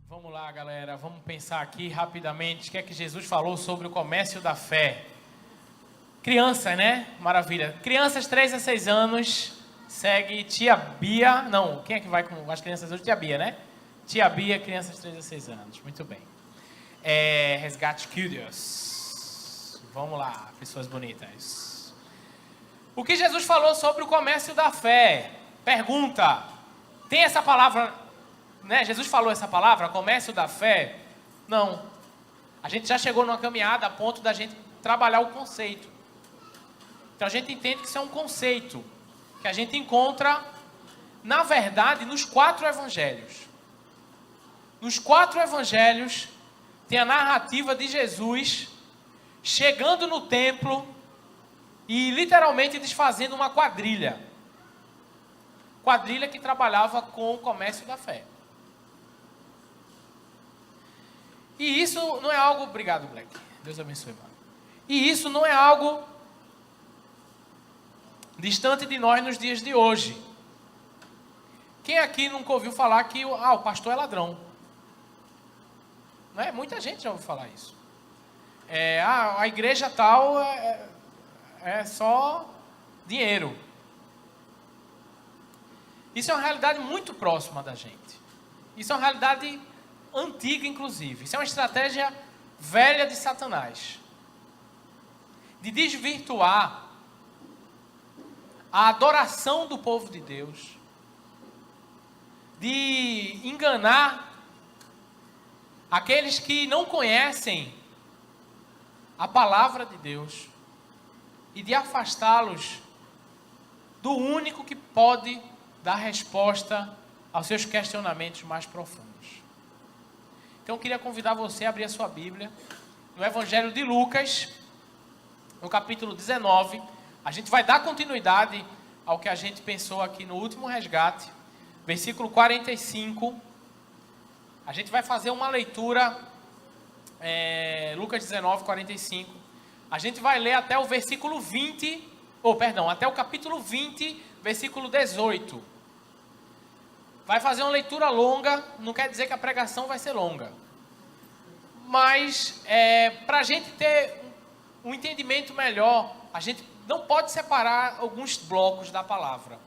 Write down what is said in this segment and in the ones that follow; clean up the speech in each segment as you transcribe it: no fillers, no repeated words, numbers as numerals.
Vamos lá, galera, vamos pensar aqui rapidamente o que é que Jesus falou sobre o comércio da fé. Crianças, né? Maravilha. Crianças 3 a 6 anos, segue tia Bia. Não, quem é que vai com as crianças hoje? Tia Bia, né? Tia Bia, crianças 3 a 6 anos. Muito bem. Resgate Curious. Vamos lá, pessoas bonitas. O que Jesus falou sobre o comércio da fé? Pergunta. Tem essa palavra, né? Jesus falou essa palavra, comércio da fé? Não. A gente já chegou numa caminhada a ponto da gente trabalhar o conceito. Então a gente entende que isso é um conceito que a gente encontra, na verdade, nos 4 evangelhos. Nos 4 evangelhos tem a narrativa de Jesus chegando no templo e literalmente desfazendo uma quadrilha. Quadrilha que trabalhava com o comércio da fé. E isso não é algo... Obrigado, Black. Deus abençoe, mano. E isso não é algo distante de nós nos dias de hoje. Quem aqui nunca ouviu falar que o pastor é ladrão? Não é? Muita gente já ouviu falar isso. A igreja tal é só dinheiro. Isso é uma realidade muito próxima da gente. Isso é uma realidade antiga, inclusive. Isso é uma estratégia velha de Satanás. De desvirtuar a adoração do povo de Deus. De enganar aqueles que não conhecem a palavra de Deus. E de afastá-los do único que pode dar resposta aos seus questionamentos mais profundos. Então eu queria convidar você a abrir a sua Bíblia no Evangelho de Lucas, no capítulo 19. A gente vai dar continuidade ao que a gente pensou aqui no último resgate, versículo 45. A gente vai fazer uma leitura, Lucas 19, 45. A gente vai ler até o versículo 20, até o capítulo 20, versículo 18. Vai fazer uma leitura longa, não quer dizer que a pregação vai ser longa. Mas, para a gente ter um entendimento melhor, a gente não pode separar alguns blocos da palavra.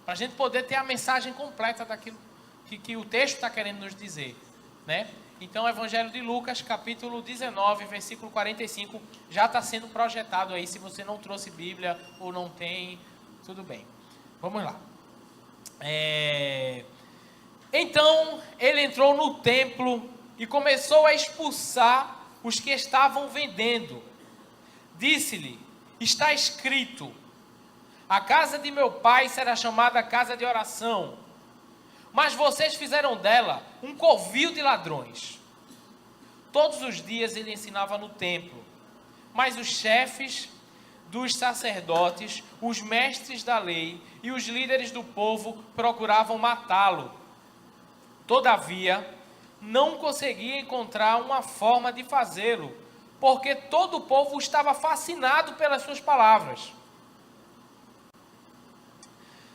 Para a gente poder ter a mensagem completa daquilo que o texto está querendo nos dizer, né? Então, o Evangelho de Lucas, capítulo 19, versículo 45, já está sendo projetado aí. Se você não trouxe Bíblia ou não tem, tudo bem. Vamos lá. Então, ele entrou no templo e começou a expulsar os que estavam vendendo. Disse-lhe: está escrito, a casa de meu pai será chamada casa de oração, mas vocês fizeram dela um covil de ladrões. Todos os dias ele ensinava no templo, mas os chefes dos sacerdotes, os mestres da lei e os líderes do povo procuravam matá-lo. Todavia, não conseguia encontrar uma forma de fazê-lo, porque todo o povo estava fascinado pelas suas palavras.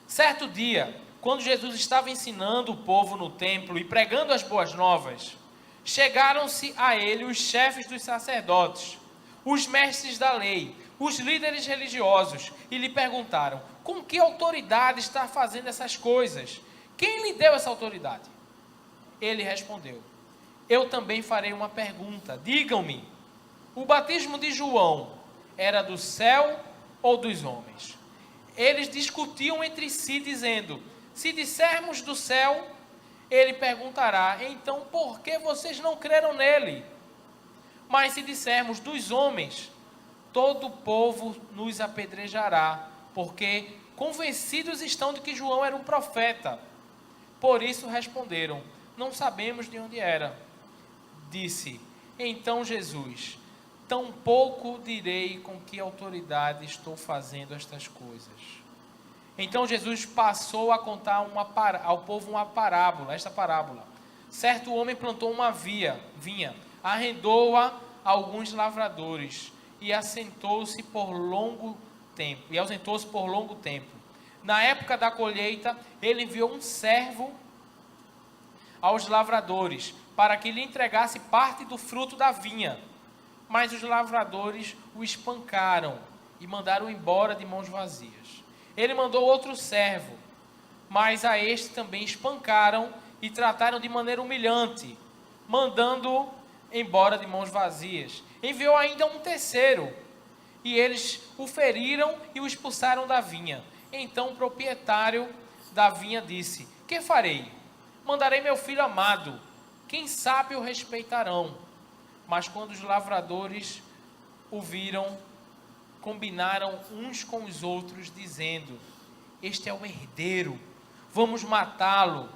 Certo dia, quando Jesus estava ensinando o povo no templo e pregando as boas novas, chegaram-se a ele os chefes dos sacerdotes, os mestres da lei, os líderes religiosos, e lhe perguntaram: com que autoridade está fazendo essas coisas? Quem lhe deu essa autoridade? Ele respondeu: eu também farei uma pergunta. Digam-me, o batismo de João era do céu ou dos homens? Eles discutiam entre si, dizendo: se dissermos do céu, ele perguntará: então por que vocês não creram nele? Mas se dissermos dos homens, todo o povo nos apedrejará, porque convencidos estão de que João era um profeta. Por isso responderam: não sabemos de onde era. Disse então Jesus: tampouco direi com que autoridade estou fazendo estas coisas. Então Jesus passou a contar ao povo uma parábola, esta parábola. Certo homem plantou uma vinha, arrendou-a a alguns lavradores e ausentou-se por longo tempo. Na época da colheita, ele enviou um servo aos lavradores, para que lhe entregasse parte do fruto da vinha. Mas os lavradores o espancaram e mandaram embora de mãos vazias. Ele mandou outro servo, mas a este também espancaram e trataram de maneira humilhante, mandando-o embora de mãos vazias. Enviou ainda um terceiro, e eles o feriram e o expulsaram da vinha. Então o proprietário da vinha disse: que farei? Mandarei meu filho amado, quem sabe o respeitarão. Mas quando os lavradores o viram, combinaram uns com os outros, dizendo: este é o herdeiro, vamos matá-lo,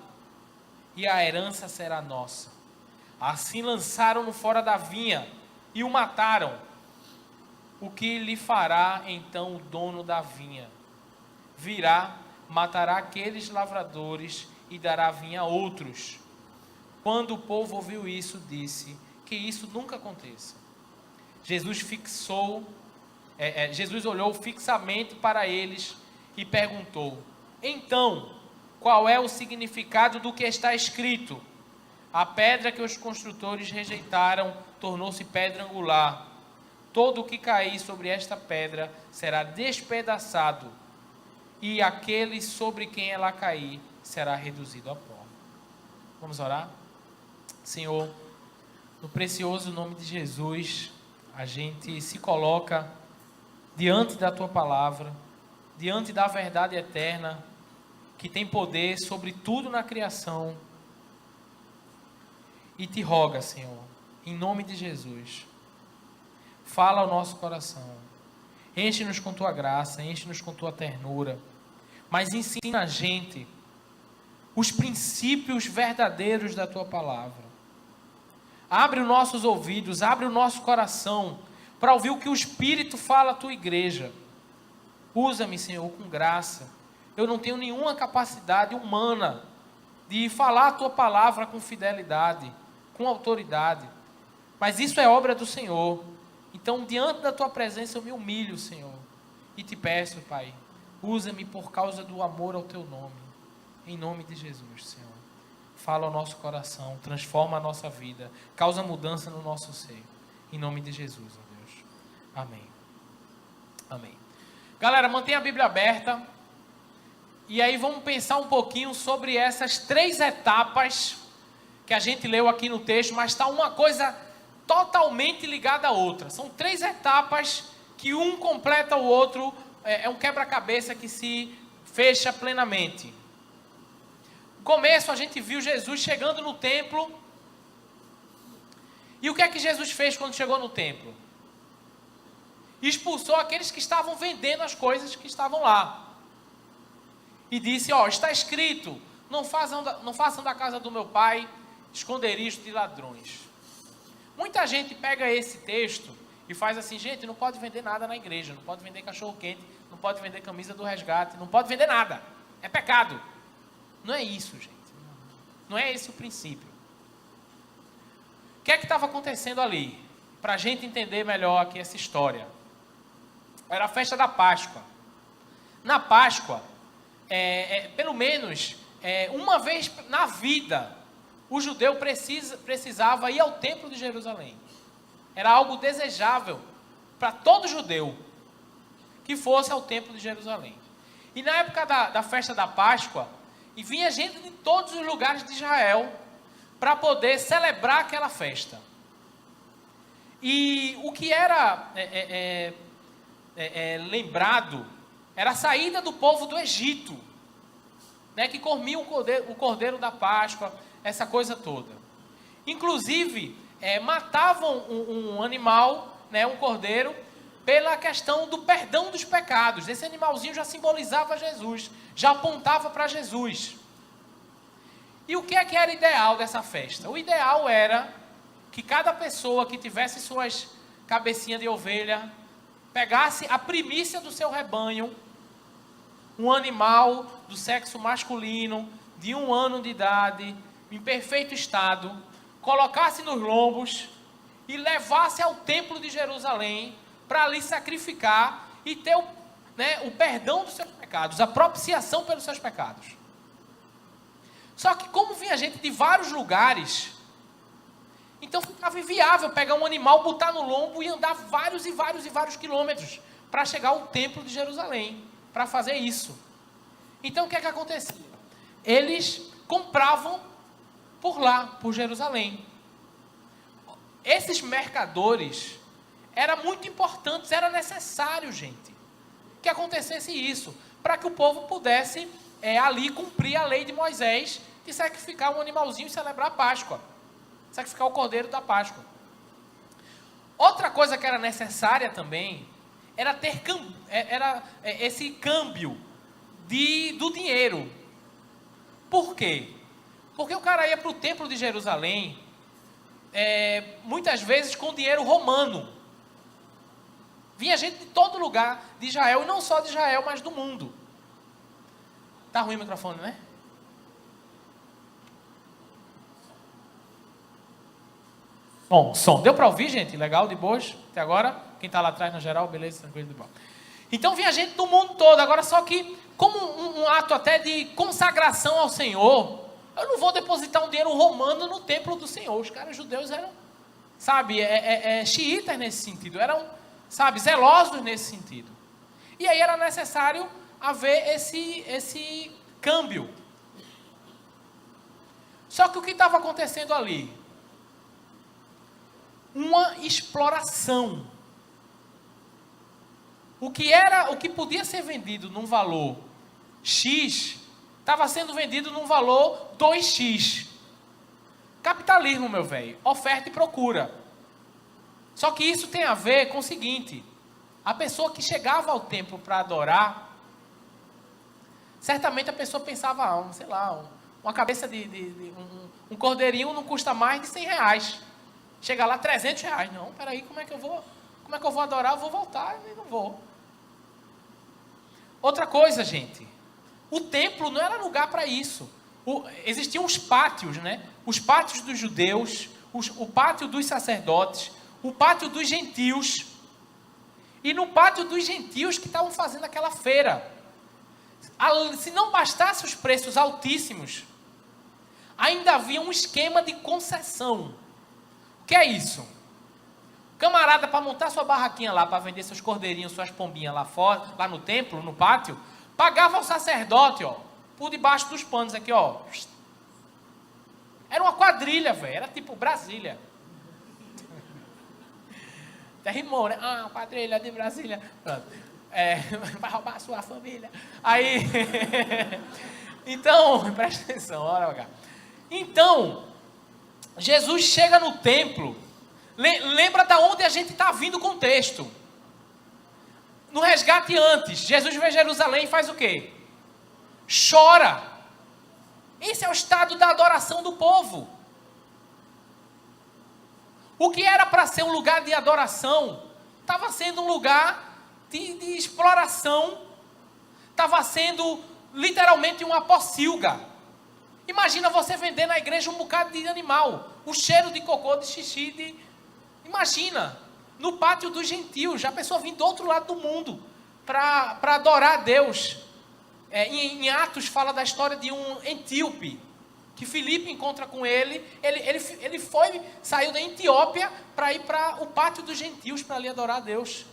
e a herança será nossa. Assim lançaram-no fora da vinha e o mataram. O que lhe fará então o dono da vinha? Virá, matará aqueles lavradores e dará a vinha a outros. Quando o povo ouviu isso, disse: que isso nunca aconteça. Jesus olhou fixamente para eles e perguntou: então, qual é o significado do que está escrito? A pedra que os construtores rejeitaram tornou-se pedra angular. Todo o que cair sobre esta pedra será despedaçado, e aquele sobre quem ela cair será reduzido a pó. Vamos orar? Senhor, no precioso nome de Jesus, a gente se coloca diante da Tua palavra, diante da verdade eterna, que tem poder sobre tudo na criação, e te roga, Senhor, em nome de Jesus, fala ao nosso coração, enche-nos com Tua graça, enche-nos com Tua ternura, mas ensina a gente os princípios verdadeiros da Tua palavra. Abre os nossos ouvidos, abre o nosso coração, para ouvir o que o Espírito fala à Tua igreja. Usa-me, Senhor, com graça. Eu não tenho nenhuma capacidade humana de falar a Tua palavra com fidelidade, com autoridade, mas isso é obra do Senhor. Então, diante da Tua presença, eu me humilho, Senhor, e te peço, Pai, usa-me por causa do amor ao Teu nome, em nome de Jesus, Senhor. Fala ao nosso coração, transforma a nossa vida, causa mudança no nosso ser, em nome de Jesus, ó Deus. Amém. Amém. Galera, mantenha a Bíblia aberta, e aí vamos pensar um pouquinho sobre essas 3 etapas que a gente leu aqui no texto, mas está uma coisa totalmente ligada à outra. São 3 etapas que um completa o outro, é um quebra-cabeça que se fecha plenamente. No começo a gente viu Jesus chegando no templo, e o que é que Jesus fez quando chegou no templo? Expulsou aqueles que estavam vendendo as coisas que estavam lá, e disse: está escrito, não façam da casa do meu pai esconderijo de ladrões. Muita gente pega esse texto e faz assim: gente, não pode vender nada na igreja, não pode vender cachorro quente, não pode vender camisa do resgate, não pode vender nada, é pecado. Não é isso, gente, não é esse o princípio. O que é que estava acontecendo ali? Para a gente entender melhor aqui essa história, era a festa da Páscoa. Na Páscoa, pelo menos uma vez na vida, o judeu precisava ir ao templo de Jerusalém. Era algo desejável para todo judeu que fosse ao templo de Jerusalém. E na época da festa da Páscoa, e vinha gente de todos os lugares de Israel para poder celebrar aquela festa. E o que era lembrado era a saída do povo do Egito, né, que comia o cordeiro da Páscoa, essa coisa toda. Inclusive, matavam um animal, né, um cordeiro, pela questão do perdão dos pecados. Esse animalzinho já simbolizava Jesus, já apontava para Jesus. E o que era ideal dessa festa? O ideal era que cada pessoa que tivesse suas cabecinhas de ovelha, pegasse a primícia do seu rebanho, um animal do sexo masculino, de 1 ano de idade, em perfeito estado, colocasse nos lombos e levasse ao templo de Jerusalém para ali sacrificar e ter o perdão dos seus pecados, a propiciação pelos seus pecados. Só que como vinha gente de vários lugares. Então ficava inviável pegar um animal, botar no lombo e andar vários e vários e vários quilômetros para chegar ao templo de Jerusalém, para fazer isso. Então o que é que acontecia? Eles compravam por lá, por Jerusalém. Esses mercadores eram muito importantes, era necessário, gente, que acontecesse isso, para que o povo pudesse ali cumprir a lei de Moisés, de sacrificar um animalzinho e celebrar a Páscoa, sacrificar o cordeiro da Páscoa. Outra coisa que era necessária também, era ter esse câmbio do dinheiro. Por quê? Porque o cara ia para o templo de Jerusalém, muitas vezes com dinheiro romano. Vinha gente de todo lugar de Israel, e não só de Israel, mas do mundo. Tá ruim o microfone, né? Bom, som. Deu para ouvir, gente? Legal, de boas? Até agora? Quem está lá atrás, na geral, beleza, tranquilo, de boa. Então vinha gente do mundo todo. Agora, só que, como um ato até de consagração ao Senhor, eu não vou depositar um dinheiro romano no templo do Senhor. Os caras judeus eram, sabe, xiitas nesse sentido. Eram, sabe, zelosos nesse sentido. E aí era necessário haver esse câmbio. Só que o que estava acontecendo ali? Uma exploração. O que podia ser vendido num valor X, estava sendo vendido num valor 2x. Capitalismo, meu velho, oferta e procura. Só que isso tem a ver com o seguinte: a pessoa que chegava ao templo para adorar, certamente a pessoa pensava, sei lá, uma cabeça um cordeirinho não custa mais de R$100. Chega lá, R$300. Não, peraí, como é que eu vou adorar? Eu vou voltar e não vou. Outra coisa, gente, o templo não era lugar para isso. Existiam os pátios, né? Os pátios dos judeus, o pátio dos sacerdotes, o pátio dos gentios. E no pátio dos gentios que estavam fazendo aquela feira, se não bastasse os preços altíssimos, ainda havia um esquema de concessão. O que é isso? Camarada, para montar sua barraquinha lá, para vender seus cordeirinhos, suas pombinhas lá fora, lá no templo, no pátio, pagava ao sacerdote, ó, por debaixo dos panos aqui, ó. Era uma quadrilha, velho, era tipo Brasília. Até rimou, né? Quadrilha de Brasília. Pronto. Vai roubar a sua família. Aí, então, presta atenção, olha cá. Então, Jesus chega no templo. Lembra de onde a gente está vindo com o texto. No resgate antes, Jesus vê Jerusalém e faz o quê? Chora. Esse é o estado da adoração do povo. O que era para ser um lugar de adoração, estava sendo um lugar de exploração, estava sendo literalmente uma pocilga. Imagina você vender na igreja um bocado de animal, o cheiro de cocô, de xixi, imagina, no pátio dos gentios, a pessoa vindo do outro lado do mundo para adorar a Deus. Em Atos fala da história de um etíope, que Filipe encontra com ele saiu da Etiópia para ir para o pátio dos gentios, para ali adorar a Deus.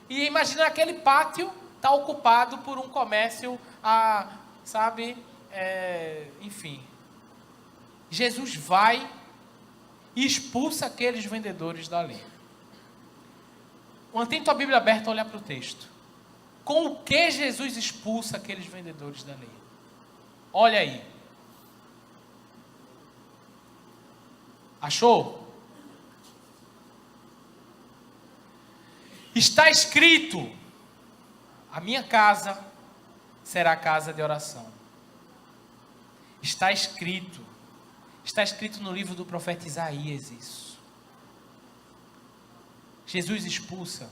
E imagina aquele pátio está ocupado por um comércio, sabe, enfim. Jesus vai e expulsa aqueles vendedores dali. Mantém tua Bíblia aberta, olhar para o texto. Com o que Jesus expulsa aqueles vendedores dali? Olha aí. Achou? Está escrito: a minha casa será casa de oração. Está escrito no livro do profeta Isaías isso. Jesus expulsa,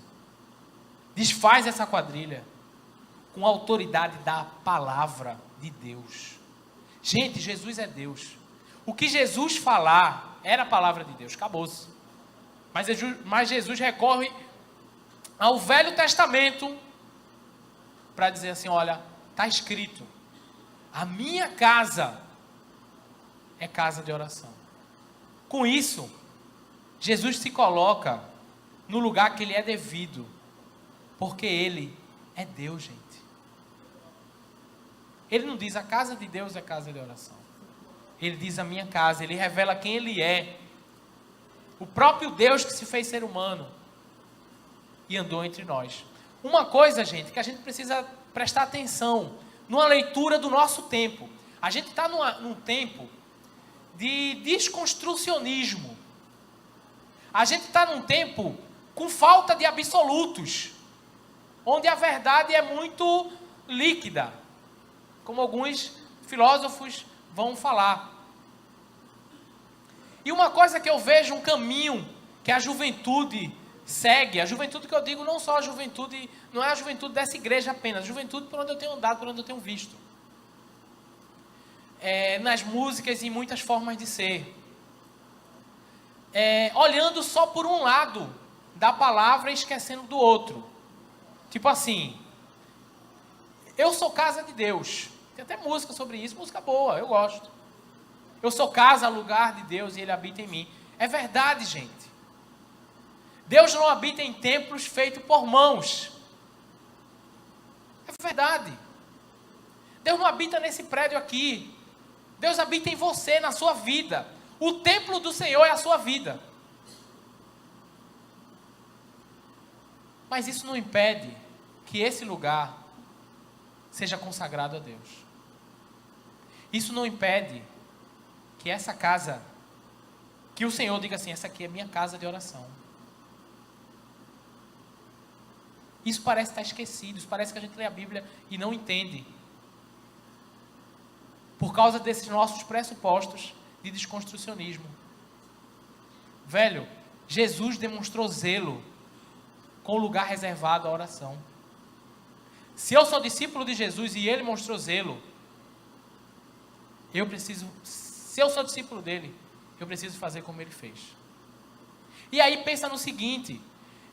desfaz essa quadrilha com a autoridade da palavra de Deus. Gente, Jesus é Deus. O que Jesus falar era a palavra de Deus, acabou-se. Mas Jesus recorre ao Velho Testamento para dizer assim: olha, está escrito, a minha casa é casa de oração. Com isso, Jesus se coloca no lugar que ele é devido, porque ele é Deus, gente. Ele não diz a casa de Deus é casa de oração. Ele diz a minha casa, ele revela quem ele é. O próprio Deus que se fez ser humano e andou entre nós. Uma coisa, gente, que a gente precisa prestar atenção numa leitura do nosso tempo. A gente está num tempo de desconstrucionismo. A gente está num tempo com falta de absolutos, onde a verdade é muito líquida, como alguns filósofos vão falar. E uma coisa que eu vejo, um caminho que a juventude segue, a juventude que eu digo não só a juventude, não é a juventude dessa igreja apenas, a juventude por onde eu tenho andado, por onde eu tenho visto. Nas músicas e em muitas formas de ser. Olhando só por um lado da palavra e esquecendo do outro. Tipo assim, eu sou casa de Deus. Tem até música sobre isso, música boa, eu gosto. Eu sou casa, lugar de Deus e Ele habita em mim. É verdade, gente. Deus não habita em templos feitos por mãos. É verdade. Deus não habita nesse prédio aqui. Deus habita em você, na sua vida. O templo do Senhor é a sua vida. Mas isso não impede que esse lugar seja consagrado a Deus. Isso não impede que essa casa, que o Senhor diga assim, essa aqui é minha casa de oração. Isso parece estar esquecido, isso parece que a gente lê a Bíblia e não entende. Por causa desses nossos pressupostos de desconstrucionismo. Velho, Jesus demonstrou zelo com o lugar reservado à oração. Se eu sou discípulo de Jesus e Ele mostrou zelo, se eu sou discípulo dele, eu preciso fazer como Ele fez. E aí pensa no seguinte,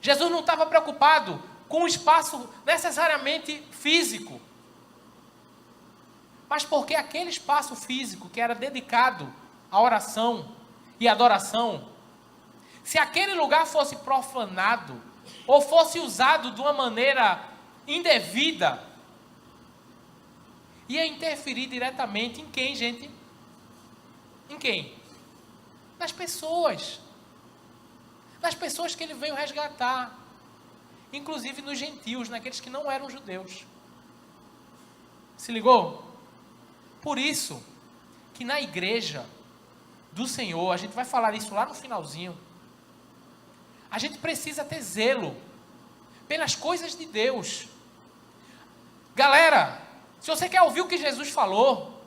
Jesus não estava preocupado com o espaço necessariamente físico, mas porque aquele espaço físico que era dedicado à oração e adoração, se aquele lugar fosse profanado, ou fosse usado de uma maneira indevida, ia interferir diretamente em quem, gente? Em quem? Nas pessoas. Nas pessoas que ele veio resgatar. Inclusive nos gentios, naqueles que não eram judeus. Se ligou? Por isso que na igreja do Senhor, a gente vai falar isso lá no finalzinho, a gente precisa ter zelo pelas coisas de Deus. Galera, se você quer ouvir o que Jesus falou,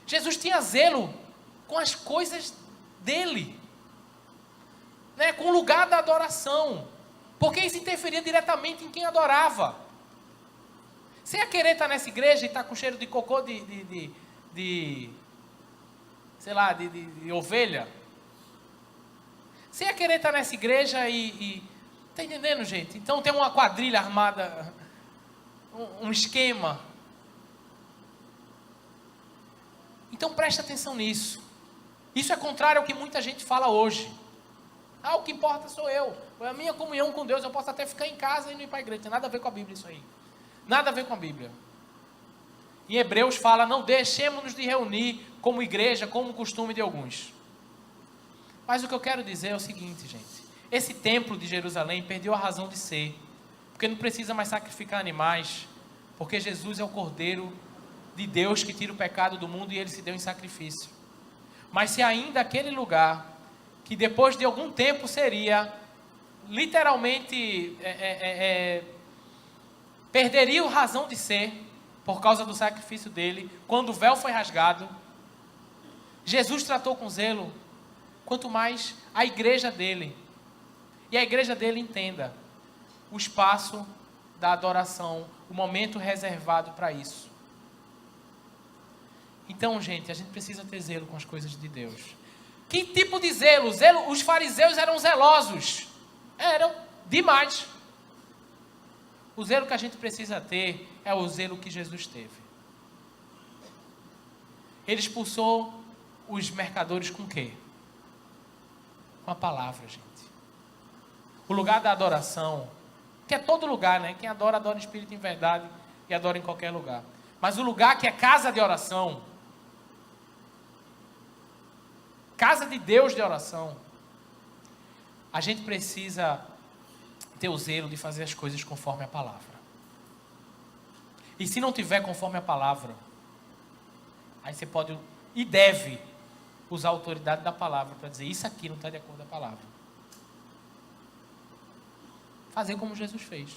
Jesus tinha zelo com as coisas dele, né? Com o lugar da adoração, porque isso interferia diretamente em quem adorava. Você ia querer estar nessa igreja e estar com cheiro de cocô de ovelha? Você ia querer estar nessa igreja e tá entendendo, gente? Então tem uma quadrilha armada, um esquema. Então preste atenção nisso. Isso é contrário ao que muita gente fala hoje. O que importa sou eu. A minha comunhão com Deus, eu posso até ficar em casa e não ir para a igreja. Tem nada a ver com a Bíblia isso aí. Nada a ver com a Bíblia. Em Hebreus fala, não deixemos-nos de reunir como igreja, como costume de alguns. Mas o que eu quero dizer é o seguinte, gente. Esse templo de Jerusalém perdeu a razão de ser. Porque não precisa mais sacrificar animais. Porque Jesus é o Cordeiro de Deus que tira o pecado do mundo e Ele se deu em sacrifício. Mas se ainda aquele lugar, que depois de algum tempo seria, literalmente, perderia a razão de ser, por causa do sacrifício dele, quando o véu foi rasgado, Jesus tratou com zelo, quanto mais a igreja dele. E a igreja dele entenda o espaço da adoração, o momento reservado para isso. Então, gente, a gente precisa ter zelo com as coisas de Deus. Que tipo de zelo? Os fariseus eram zelosos. Eram demais. O zelo que a gente precisa ter é o zelo que Jesus teve. Ele expulsou os mercadores com o quê? Com a palavra, gente. O lugar da adoração, que é todo lugar, né? Quem adora, adora em espírito e em verdade, e adora em qualquer lugar. Mas o lugar que é casa de oração, casa de Deus de oração, a gente precisa ter o zelo de fazer as coisas conforme a palavra. E se não tiver conforme a palavra, aí você pode e deve usar a autoridade da palavra para dizer, isso aqui não está de acordo com a palavra. Fazer como Jesus fez.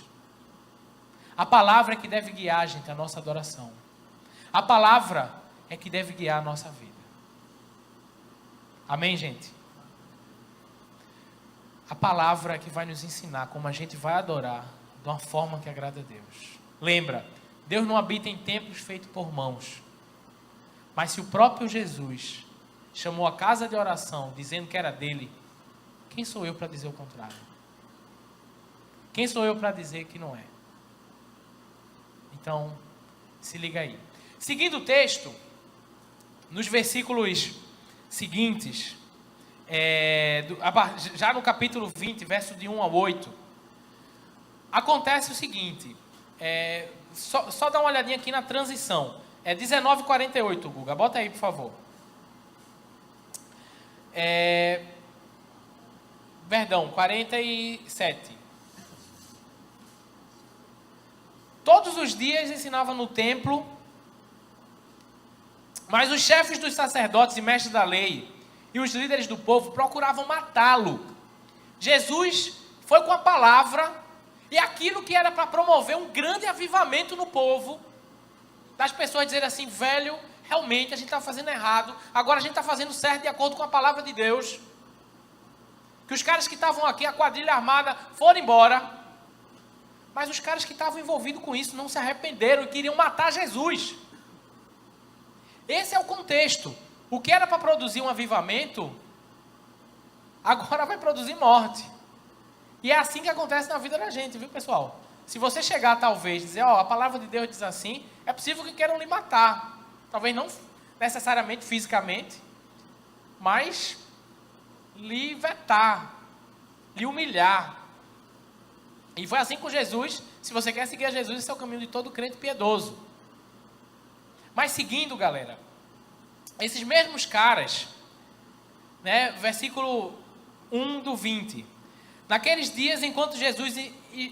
A palavra é que deve guiar, gente, a nossa adoração. A palavra é que deve guiar a nossa vida. Amém, gente? A palavra é que vai nos ensinar como a gente vai adorar de uma forma que agrada a Deus. Lembra, Deus não habita em templos feitos por mãos. Mas se o próprio Jesus chamou a casa de oração dizendo que era dele, quem sou eu para dizer o contrário? Quem sou eu para dizer que não é? Então, se liga aí. Seguindo o texto, nos versículos seguintes, já no capítulo 20, verso de 1 a 8, acontece o seguinte, só dá uma olhadinha aqui na transição, 19:48, Guga, bota aí por favor. Perdão, 47. Todos os dias ensinava no templo, mas os chefes dos sacerdotes e mestres da lei e os líderes do povo procuravam matá-lo. Jesus foi com a palavra e aquilo que era para promover um grande avivamento no povo, das pessoas dizerem assim, velho, realmente a gente está fazendo errado, agora a gente está fazendo certo de acordo com a palavra de Deus. Que os caras que estavam aqui, a quadrilha armada, foram embora. Mas os caras que estavam envolvidos com isso não se arrependeram e queriam matar Jesus. Esse é o contexto. O que era para produzir um avivamento, agora vai produzir morte. E é assim que acontece na vida da gente, viu, pessoal? Se você chegar, talvez, e dizer, a palavra de Deus diz assim, é possível que queiram lhe matar. Talvez não necessariamente fisicamente, mas lhe vetar, lhe humilhar. E foi assim com Jesus. Se você quer seguir a Jesus, esse é o caminho de todo crente piedoso. Mas seguindo, galera, esses mesmos caras, né, versículo 1 do 20. Naqueles dias, enquanto Jesus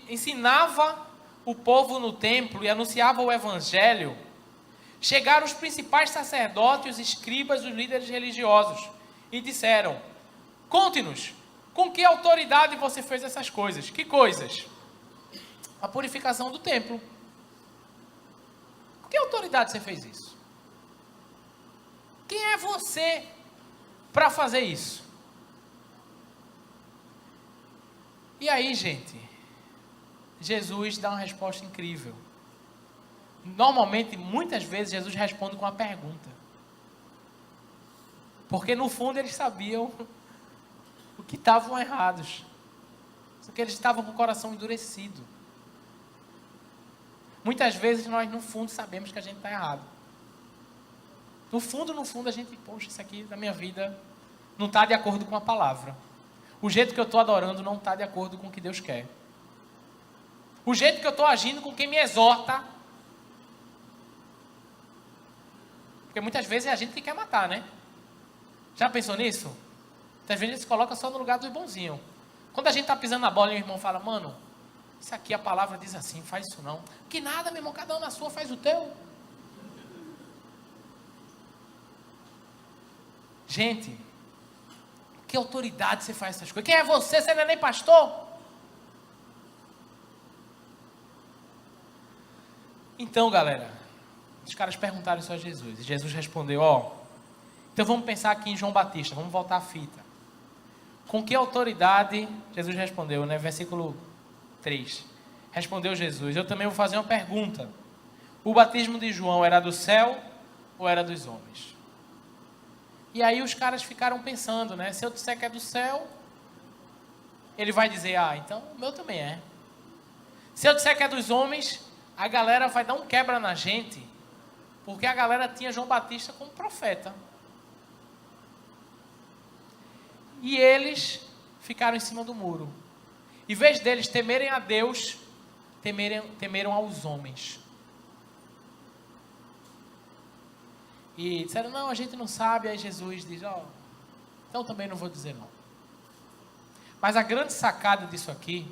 ensinava o povo no templo e anunciava o evangelho, chegaram os principais sacerdotes, os escribas, os líderes religiosos e disseram, conte-nos, com que autoridade você fez essas coisas? Que coisas? A purificação do templo. Com que autoridade você fez isso? Quem é você para fazer isso? E aí, gente, Jesus dá uma resposta incrível. Normalmente, muitas vezes, Jesus responde com uma pergunta. Porque no fundo eles sabiam o que estavam errados. Só que eles estavam com o coração endurecido. Muitas vezes nós, no fundo, sabemos que a gente está errado. No fundo, a gente, poxa, isso aqui da minha vida não está de acordo com a palavra. O jeito que eu estou adorando não está de acordo com o que Deus quer. O jeito que eu estou agindo com quem me exorta. Porque muitas vezes é a gente que quer matar, né? Já pensou nisso? Muitas vezes a gente se coloca só no lugar dos bonzinhos. Quando a gente está pisando na bola e o irmão fala, mano, isso aqui a palavra diz assim, faz isso não. Que nada, meu irmão, cada um na sua, faz o teu. Gente, que autoridade você faz essas coisas? Quem é você? Você não é nem pastor? Então, galera, os caras perguntaram isso a Jesus. E Jesus respondeu, então vamos pensar aqui em João Batista, vamos voltar à fita. Com que autoridade, Jesus respondeu, né? Versículo 3. Respondeu Jesus, eu também vou fazer uma pergunta. O batismo de João era do céu ou era dos homens? E aí os caras ficaram pensando, né? Se eu disser que é do céu, ele vai dizer, então o meu também é. Se eu disser que é dos homens, a galera vai dar um quebra na gente, porque a galera tinha João Batista como profeta. E eles ficaram em cima do muro. Em vez deles temerem a Deus, temeram aos homens. E disseram, não, a gente não sabe. Aí Jesus diz, então também não vou dizer não. Mas a grande sacada disso aqui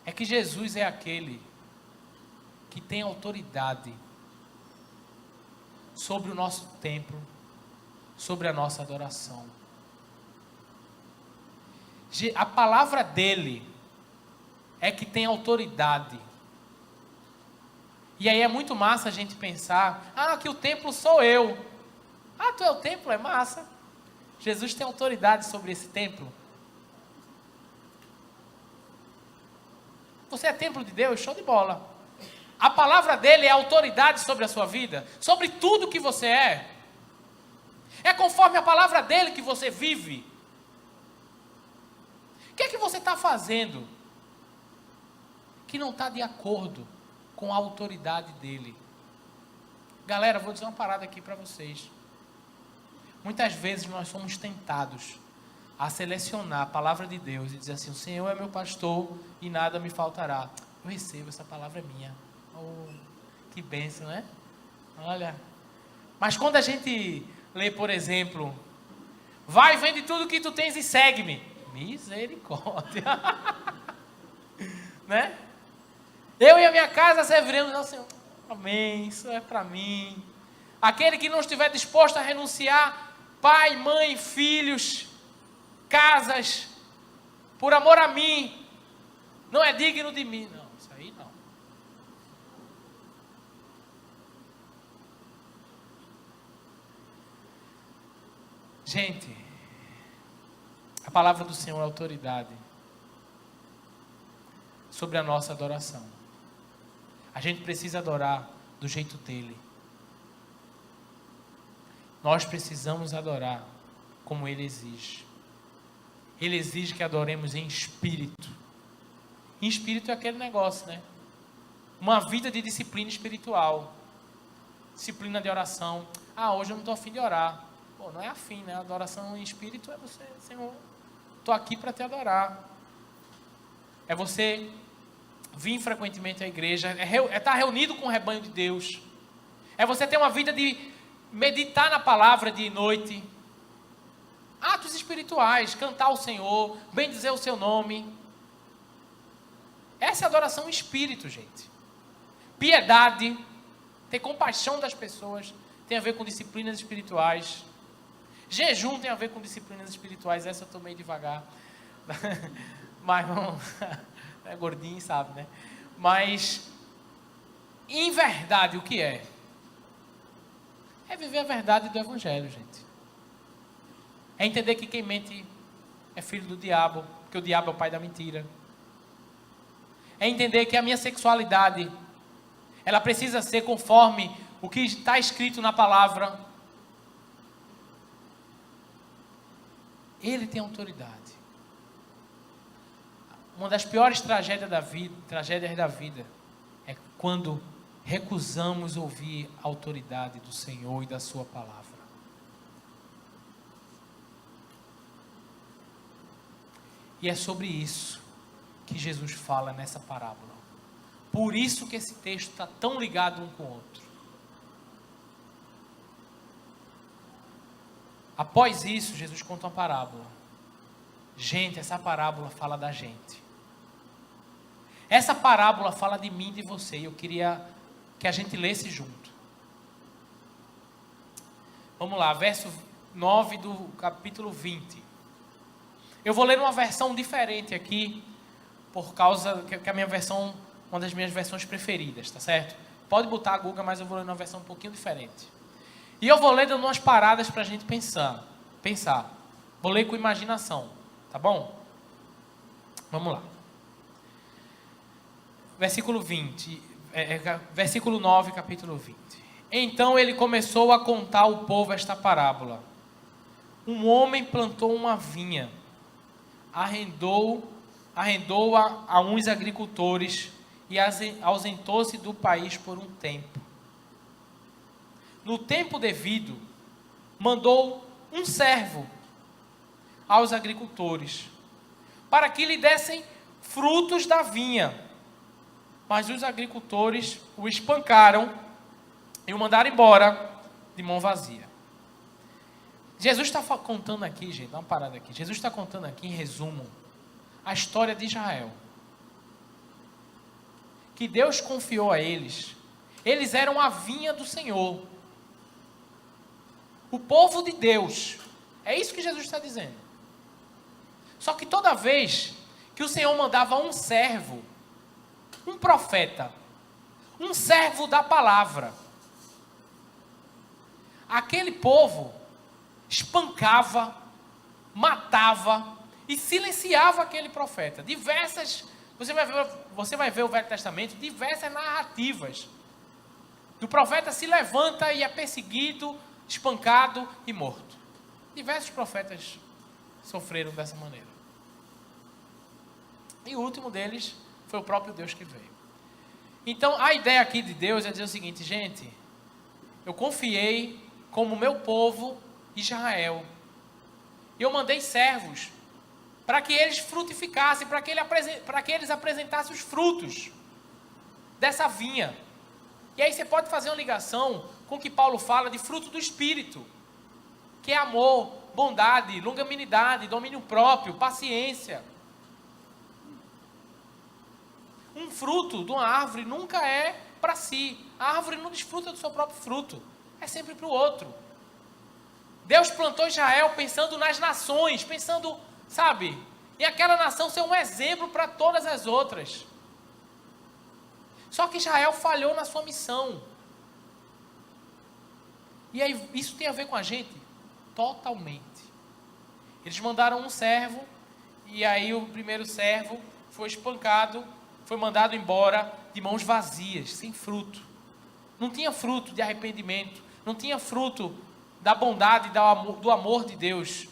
é que Jesus é aquele que tem autoridade sobre o nosso templo, sobre a nossa adoração. A palavra dele é que tem autoridade. E aí é muito massa a gente pensar, que o templo sou eu. Tu é o templo, é massa. Jesus tem autoridade sobre esse templo. Você é templo de Deus, show de bola. A palavra dele é autoridade sobre a sua vida, sobre tudo que você é. É conforme a palavra dele que você vive. O que é que você está fazendo que não está de acordo com a autoridade dele? Galera, vou dizer uma parada aqui para vocês. Muitas vezes nós somos tentados a selecionar a palavra de Deus e dizer assim, o Senhor é meu pastor e nada me faltará. Eu recebo, essa palavra é minha. Que bênção, né? Olha. Mas quando a gente lê, por exemplo, vai, vende tudo que tu tens e segue-me. Misericórdia. Né? Eu e a minha casa serviremos ao Senhor. Amém, isso é para mim. Aquele que não estiver disposto a renunciar pai, mãe, filhos, casas, por amor a mim, não é digno de mim. Não, isso aí não. Gente, a palavra do Senhor é autoridade sobre a nossa adoração. A gente precisa adorar do jeito dele. Nós precisamos adorar como ele exige. Ele exige que adoremos em espírito. Em espírito é aquele negócio, né? Uma vida de disciplina espiritual. Disciplina de oração. Hoje eu não estou afim de orar. Não é afim, né? A adoração em espírito é você, Senhor, estou aqui para te adorar. É você vir frequentemente à igreja, é estar reunido com o rebanho de Deus. É você ter uma vida de meditar na palavra dia e noite. Atos espirituais, cantar ao Senhor, bendizer o seu nome. Essa é a adoração em espírito, gente. Piedade, ter compaixão das pessoas, tem a ver com disciplinas espirituais. Jejum tem a ver com disciplinas espirituais. Essa eu estou meio devagar. Mas é gordinho, sabe, né? Mas, em verdade, o que é? É viver a verdade do Evangelho, gente. É entender que quem mente é filho do diabo, que o diabo é o pai da mentira. É entender que a minha sexualidade, ela precisa ser conforme o que está escrito na palavra. Ele tem autoridade. Uma das piores tragédias da vida é quando recusamos ouvir a autoridade do Senhor e da sua palavra. E é sobre isso que Jesus fala nessa parábola. Por isso que esse texto está tão ligado um com o outro. Após isso, Jesus conta uma parábola. Gente, essa parábola fala da gente. Essa parábola fala de mim e de você. E eu queria que a gente lesse junto. Vamos lá, verso 9 do capítulo 20. Eu vou ler uma versão diferente aqui, por causa que a minha versão, uma das minhas versões preferidas, tá certo? Pode botar a Guga, mas eu vou ler uma versão um pouquinho diferente. E eu vou ler dando umas paradas para a gente pensar. Vou ler com imaginação, tá bom? Vamos lá. Versículo 20, versículo 9, capítulo 20. Então ele começou a contar ao povo esta parábola. Um homem plantou uma vinha, arrendou-a a uns agricultores e ausentou-se do país por um tempo. No tempo devido, mandou um servo aos agricultores, para que lhe dessem frutos da vinha. Mas os agricultores o espancaram e o mandaram embora de mão vazia. Jesus está contando aqui, gente, dá uma parada aqui. Jesus está contando aqui, em resumo, a história de Israel. Que Deus confiou a eles. Eles eram a vinha do Senhor. O povo de Deus. É isso que Jesus está dizendo. Só que toda vez que o Senhor mandava um servo, um profeta, um servo da palavra, aquele povo espancava, matava e silenciava aquele profeta. Você vai ver o Velho Testamento, diversas narrativas. O profeta se levanta e é perseguido, espancado e morto. Diversos profetas sofreram dessa maneira. E o último deles foi o próprio Deus que veio. Então, a ideia aqui de Deus é dizer o seguinte: gente, eu confiei como meu povo Israel. E eu mandei servos para que eles frutificassem, para que eles apresentassem os frutos dessa vinha. E aí você pode fazer uma ligação com o que Paulo fala de fruto do Espírito, que é amor, bondade, longanimidade, domínio próprio, paciência. Um fruto de uma árvore nunca é para si. A árvore não desfruta do seu próprio fruto, é sempre para o outro. Deus plantou Israel pensando nas nações, pensando, sabe, em aquela nação ser um exemplo para todas as outras. Só que Israel falhou na sua missão. E aí, isso tem a ver com a gente? Totalmente. Eles mandaram um servo, e aí o primeiro servo foi espancado, foi mandado embora de mãos vazias, sem fruto. Não tinha fruto de arrependimento, não tinha fruto da bondade, do amor de Deus,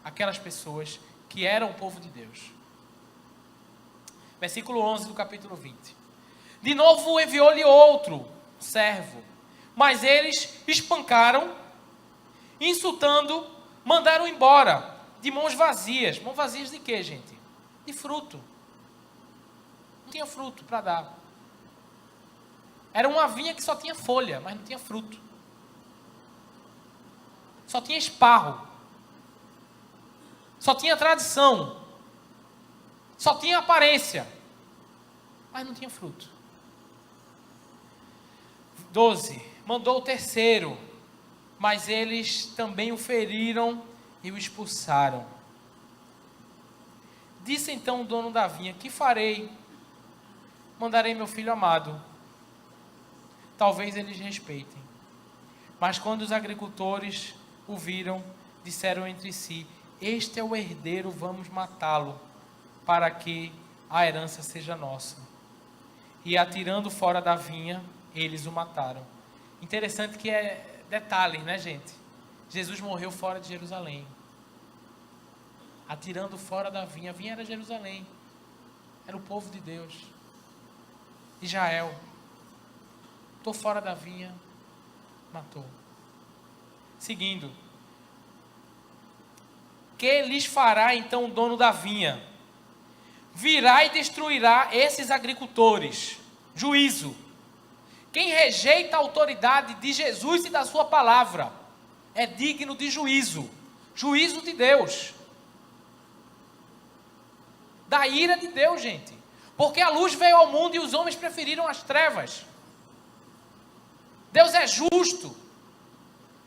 aquelas pessoas que eram o povo de Deus. Versículo 11 do capítulo 20. De novo enviou-lhe outro servo, mas eles espancaram, insultando, mandaram embora, de mãos vazias. Mãos vazias de quê, gente? De fruto. Não tinha fruto para dar. Era uma vinha que só tinha folha, mas não tinha fruto. Só tinha esparro. Só tinha tradição. Só tinha aparência. Mas não tinha fruto. 12. Mandou o terceiro, mas eles também o feriram e o expulsaram. Disse então o dono da vinha: que farei? Mandarei meu filho amado. Talvez eles respeitem. Mas quando os agricultores o viram, disseram entre si: este é o herdeiro, vamos matá-lo, para que a herança seja nossa. E atirando fora da vinha, eles o mataram. Interessante que é detalhe, né, gente? Jesus morreu fora de Jerusalém. Atirando fora da vinha. A vinha era Jerusalém. Era o povo de Deus. Israel. Estou fora da vinha. Matou. Seguindo. Que lhes fará então o dono da vinha? Virá e destruirá esses agricultores. Juízo. Quem rejeita a autoridade de Jesus e da sua palavra é digno de juízo. Juízo de Deus. Da ira de Deus, gente. Porque a luz veio ao mundo e os homens preferiram as trevas. Deus é justo.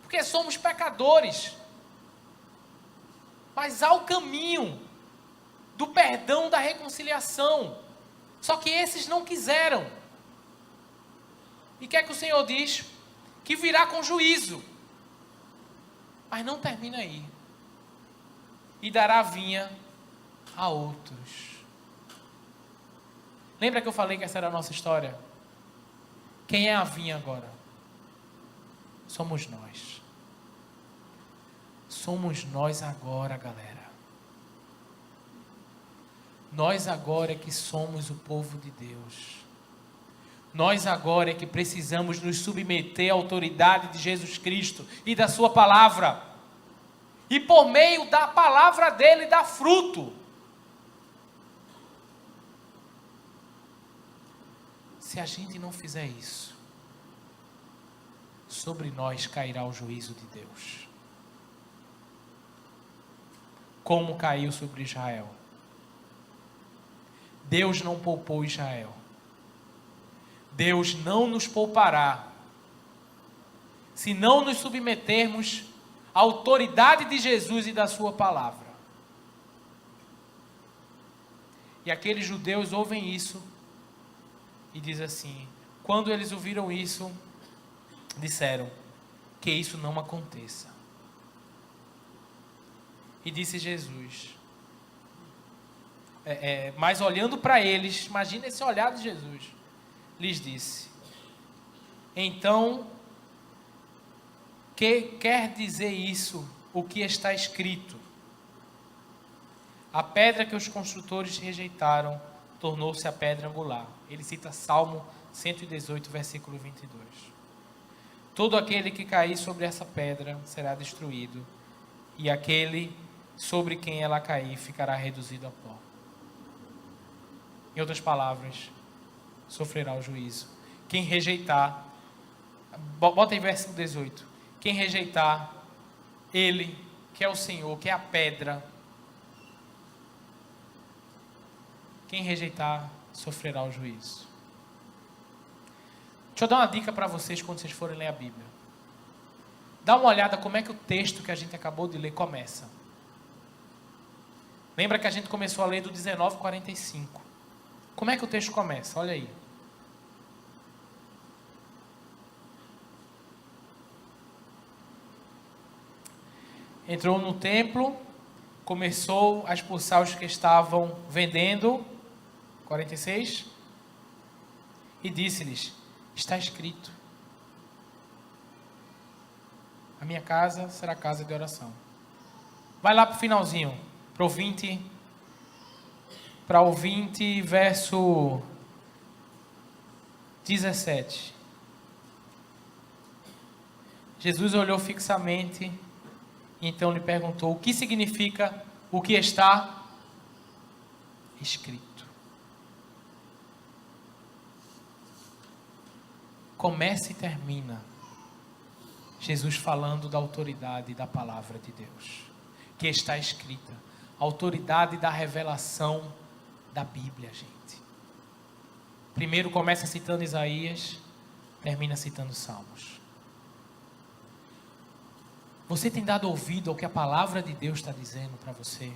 Porque somos pecadores. Mas há o caminho do perdão, da reconciliação. Só que esses não quiseram. E o que é que o Senhor diz? Que virá com juízo. Mas não termina aí. E dará a vinha a outros. Lembra que eu falei que essa era a nossa história? Quem é a vinha agora? Somos nós. Somos nós agora, galera. Nós agora é que somos o povo de Deus. Nós agora é que precisamos nos submeter à autoridade de Jesus Cristo e da sua palavra. e por meio da palavra dele dá fruto. Se a gente não fizer isso, sobre nós cairá o juízo de Deus. Como caiu sobre Israel. Deus não poupou Israel. Deus não nos poupará se não nos submetermos à autoridade de Jesus e da sua palavra. E aqueles judeus ouvem isso e dizem assim, quando eles ouviram isso, disseram que isso não aconteça. E disse Jesus, mas olhando para eles, imagina esse olhar de Jesus, lhes disse, então, que quer dizer isso, o que está escrito? A pedra que os construtores rejeitaram, tornou-se a pedra angular. Ele cita Salmo 118, versículo 22. Todo aquele que cair sobre essa pedra será destruído, e aquele sobre quem ela cair ficará reduzido a pó. Em outras palavras, sofrerá o juízo. Quem rejeitar, bota aí versículo 18. Quem rejeitar ele, que é o Senhor, que é a pedra, quem rejeitar, sofrerá o juízo. Deixa eu dar uma dica para vocês quando vocês forem ler a Bíblia. Dá uma olhada como é que o texto que a gente acabou de ler começa. Lembra que a gente começou a ler do 19:45. Como é que o texto começa? Olha aí. Entrou no templo, começou a expulsar os que estavam vendendo, 46, e disse-lhes, está escrito, a minha casa será casa de oração. Vai lá para o finalzinho, para o 20, verso 17. Jesus olhou fixamente, e então lhe perguntou, o que significa o que está escrito? Começa e termina Jesus falando da autoridade da palavra de Deus, que está escrita, a autoridade da revelação da Bíblia, gente. Primeiro começa citando Isaías, termina citando Salmos. Você tem dado ouvido ao que a palavra de Deus está dizendo para você?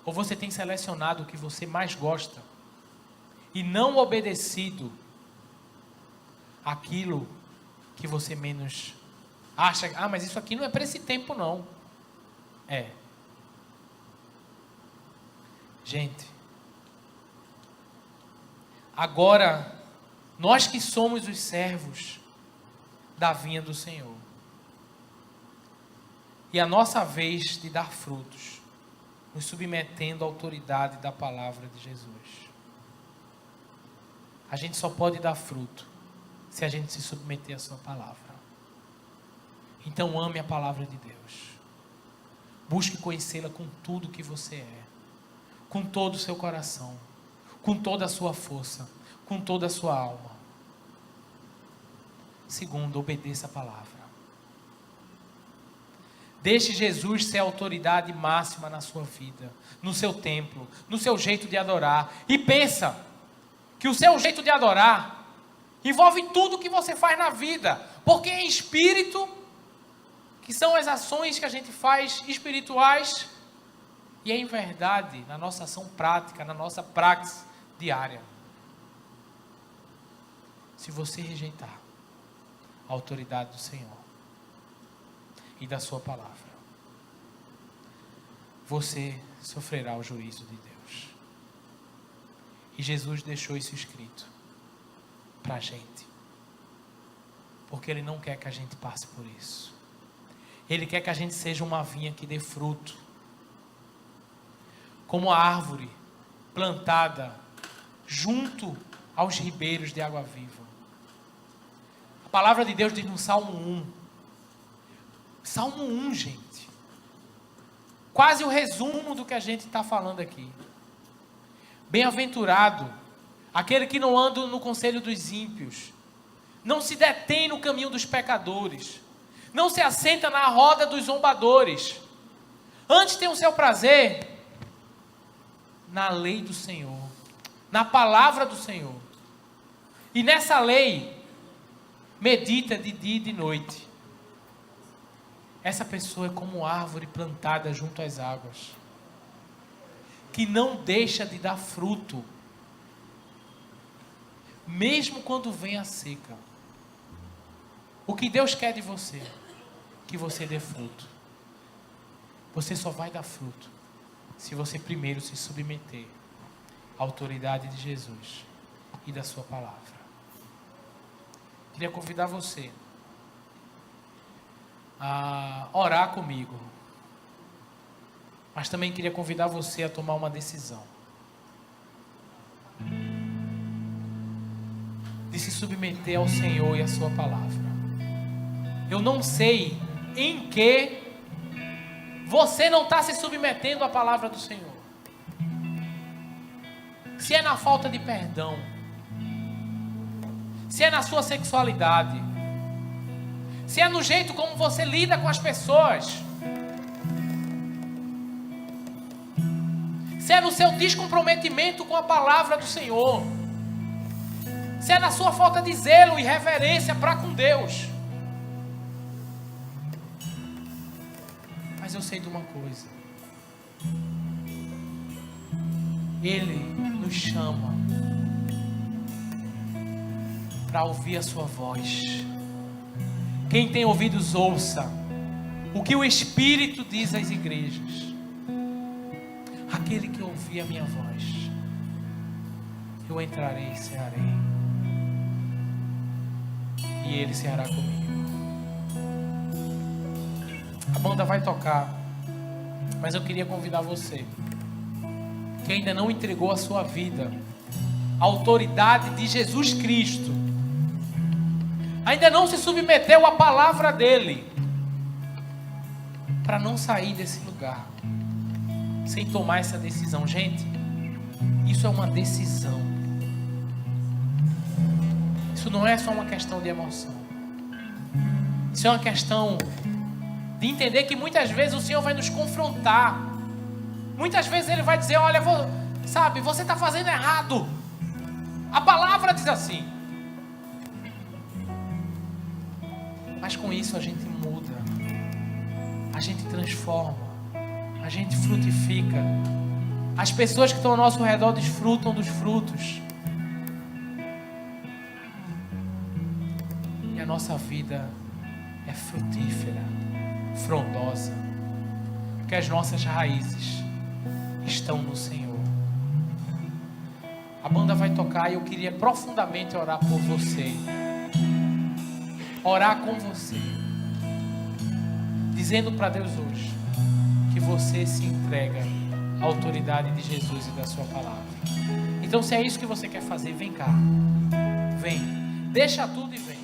Ou você tem selecionado o que você mais gosta e não obedecido aquilo que você menos acha? Ah, mas isso aqui não é para esse tempo não. É. Gente, agora, nós que somos os servos da vinha do Senhor, e a nossa vez de dar frutos, nos submetendo à autoridade da palavra de Jesus. A gente só pode dar fruto se a gente se submeter à sua palavra. Então ame a palavra de Deus. Busque conhecê-la com tudo que você é. Com todo o seu coração. Com toda a sua força. Com toda a sua alma. Segundo, obedeça a palavra. Deixe Jesus ser a autoridade máxima na sua vida, no seu templo, no seu jeito de adorar. E pensa que o seu jeito de adorar envolve tudo que você faz na vida. Porque é espírito, que são as ações que a gente faz espirituais, e é em verdade, na nossa ação prática, na nossa praxis diária. Se você rejeitar a autoridade do Senhor e da sua palavra, você sofrerá o juízo de Deus. E Jesus deixou isso escrito para a gente, porque Ele não quer que a gente passe por isso. Ele quer que a gente seja uma vinha que dê fruto, como a árvore plantada junto aos ribeiros de água viva. A palavra de Deus diz no Salmo 1, Salmo 1, gente. Quase o resumo do que a gente está falando aqui. Bem-aventurado aquele que não anda no conselho dos ímpios, não se detém no caminho dos pecadores, não se assenta na roda dos zombadores. Antes tem o seu prazer na lei do Senhor, na palavra do Senhor. E nessa lei, medita de dia e de noite. Essa pessoa é como árvore plantada junto às águas, que não deixa de dar fruto, mesmo quando vem a seca. O que Deus quer de você? Que você dê fruto. Você só vai dar fruto se você primeiro se submeter à autoridade de Jesus e da sua palavra. Queria convidar você a orar comigo, mas também queria convidar você a tomar uma decisão de se submeter ao Senhor e à sua palavra. Eu não sei em que você não está se submetendo à palavra do Senhor. Se é na falta de perdão, se é na sua sexualidade, se é no jeito como você lida com as pessoas, se é no seu descomprometimento com a palavra do Senhor, se é na sua falta de zelo e reverência para com Deus. Mas eu sei de uma coisa: Ele nos chama para ouvir a sua voz. Quem tem ouvidos, ouça o que o Espírito diz às igrejas. Aquele que ouvir a minha voz, eu entrarei e cearei, e ele ceará comigo. A banda vai tocar, mas eu queria convidar você que ainda não entregou a sua vida à autoridade de Jesus Cristo, ainda não se submeteu à palavra dele, para não sair desse lugar sem tomar essa decisão. Gente, isso é uma decisão. Isso não é só uma questão de emoção. Isso é uma questão de entender que muitas vezes o Senhor vai nos confrontar. Muitas vezes Ele vai dizer: olha, você está fazendo errado. A palavra diz assim. Mas com isso a gente muda, a gente transforma, a gente frutifica. As pessoas que estão ao nosso redor desfrutam dos frutos. E a nossa vida é frutífera, frondosa, porque as nossas raízes estão no Senhor. A banda vai tocar e eu queria profundamente orar por você, orar com você, dizendo para Deus hoje que você se entrega à autoridade de Jesus e da sua palavra. Então, se é isso que você quer fazer, vem cá, vem, deixa tudo e vem.